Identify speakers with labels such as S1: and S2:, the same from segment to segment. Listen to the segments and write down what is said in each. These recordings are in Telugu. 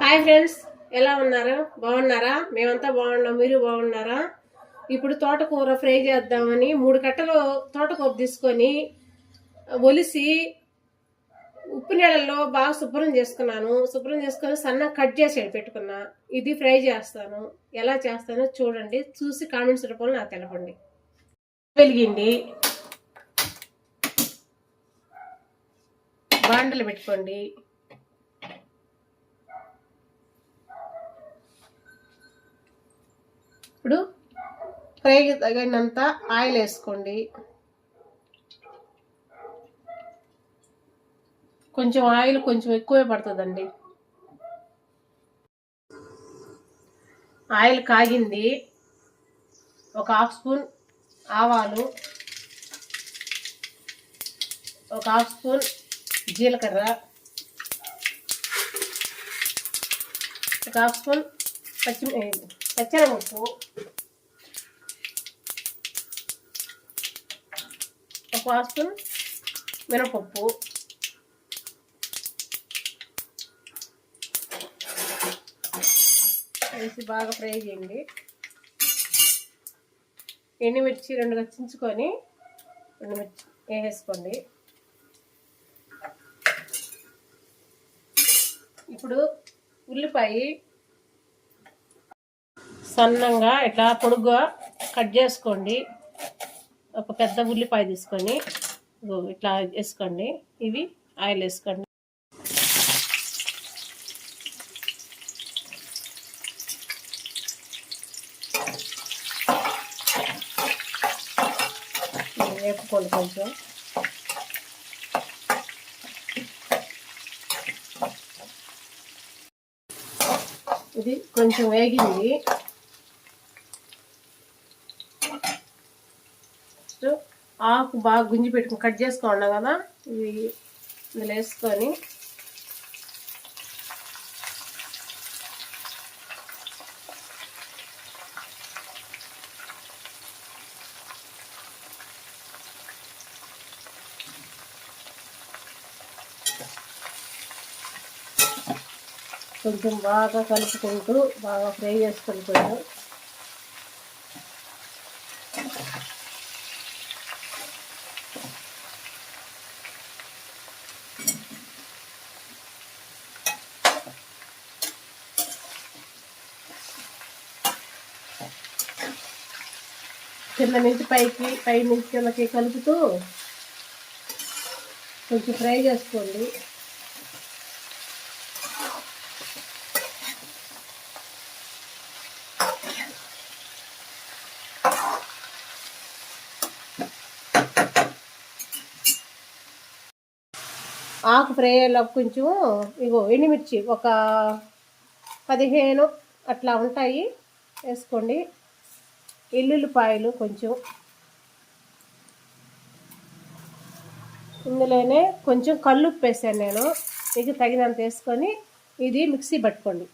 S1: హాయ్ ఫ్రెండ్స్, ఎలా ఉన్నారు? బాగున్నారా? మేమంతా బాగున్నాం. మీరు బాగున్నారా? ఇప్పుడు తోటకూర ఫ్రై చేద్దామని 3 కట్టలు తోటకూర తీసుకొని ఒలిసి ఉప్పు నీళ్ళల్లో బాగా శుభ్రం చేసుకొని సన్నగా కట్ చేసి పెట్టుకున్నా. ఇది ఫ్రై చేస్తాను. ఎలా చేస్తానో చూడండి, చూసి కామెంట్స్ రూపంలో నాకు తెలపండి. వెలిగింది, బాండలు పెట్టుకోండి. ఇప్పుడు ఫ్రైకి తగినంత ఆయిల్ వేసుకోండి. కొంచెం ఆయిల్ కొంచెం ఎక్కువే పడుతుందండి. ఆయిల్ కాగింది. ఒక 1/2 స్పూన్ ఆవాలు, ఒక 1/2 స్పూన్ జీలకర్ర, ఒక 1/2 స్పూన్ పచ్చిమిరపప్పు, ఒక 1/2 స్పూన్ మినపప్పు, వేసి బాగా ఫ్రై చేయండి. ఎండుమిర్చి 2 చించుకొని ఎండుమిర్చి వేసేసుకోండి. ఇప్పుడు ఉల్లిపాయ సన్నంగా ఇట్లా పొడుగ్గా కట్ చేసుకోండి. ఒక పెద్ద ఉల్లిపాయ తీసుకొని ఇట్లా వేసుకోండి. ఇవి ఆయిల్ వేసుకోండి. వేపుకోండి కొంచెం. ఇది కొంచెం వేగింది. ఆకు బాగా గుంజి పెట్టుకుని కట్ చేసుకోండి కదా, ఇవి ఇందులో వేసుకొని కొంచెం బాగా కలుపుకుంటూ బాగా ఫ్రై చేసుకుంటాను. కింద నుంచి పైకి, పై నుంచి కిందకి కలుపుతూ కొంచెం ఫ్రై చేసుకోండి. ఆకు ఫ్రై అయ్యేలోపు కొంచెం ఇగో ఎండుమిర్చి ఒక 15 అట్లా ఉంటాయి వేసుకోండి. ఎల్లుల్లిపాయలు కొంచెం, ఇందులోనే కొంచెం కల్లుప్పు వేసాను నేను, మీకు తగినంత వేసుకొని ఇది మిక్సీ పట్టుకోండి.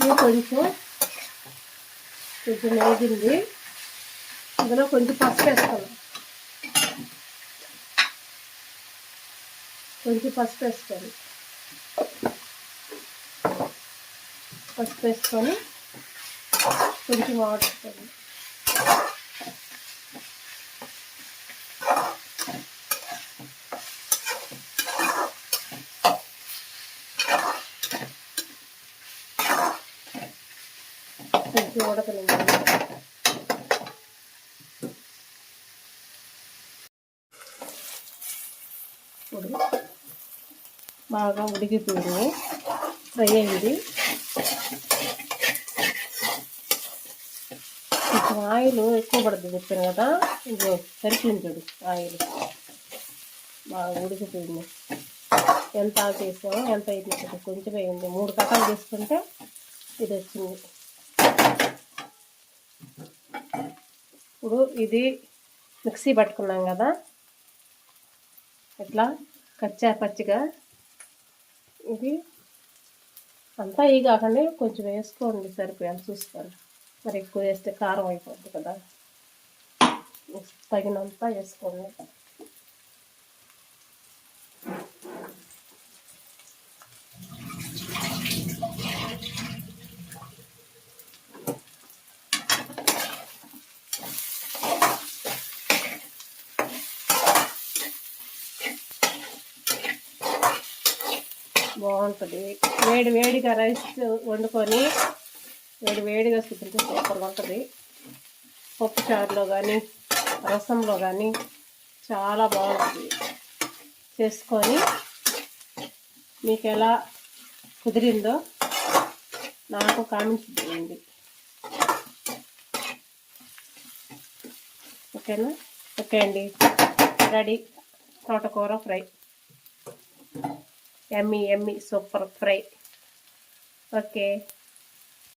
S1: ఇది కొంచెం వేగింది. ఇందులో కొంచెం పసుపు వేసుకోండి. పసుపు వేసుకొని కొంచెం వాడుకోండి. కొంచెం ఉడకనివ్వండి. బాగా ఉడికిపోయింది, ఫ్రై అయింది. కొంచెం ఆయిల్ ఎక్కువ పడుతుంది చెప్పాను కదా, ఇది సరిపోయింది. ఆయిల్ బాగా ఉడికిపోయింది. ఎంత ఆకేసామో ఎంత అయింది, కొంచెం అయింది. 3 కట్టలు చేసుకుంటే ఇది వచ్చింది. ఇప్పుడు ఇది మిక్సీ పట్టుకున్నాం కదా, ఇట్లా కచ్చా పచ్చిగా ఇది అంతా ఈ కాకుండా కొంచెం వేసుకోండి, సరిపోయాలి చూసుకోండి. మరి ఎక్కువ వేస్తే కారం అయిపోద్ది కదా, తగినంత వేసుకోండి. బాగుంటుంది. వేడి వేడిగా రైస్ వండుకొని వేడిగా తింటే సూపర్గా ఉంటుంది. పప్పు చారులో కానీ రసంలో కానీ చాలా బాగుంటుంది. చేసుకొని మీకు ఎలా కుదిరిందో నాకు కామెంట్స్ చేయండి. ఓకేనా? ఓకే అండి, రెడీ తోటకూర fry. Emmy super fry. Okay.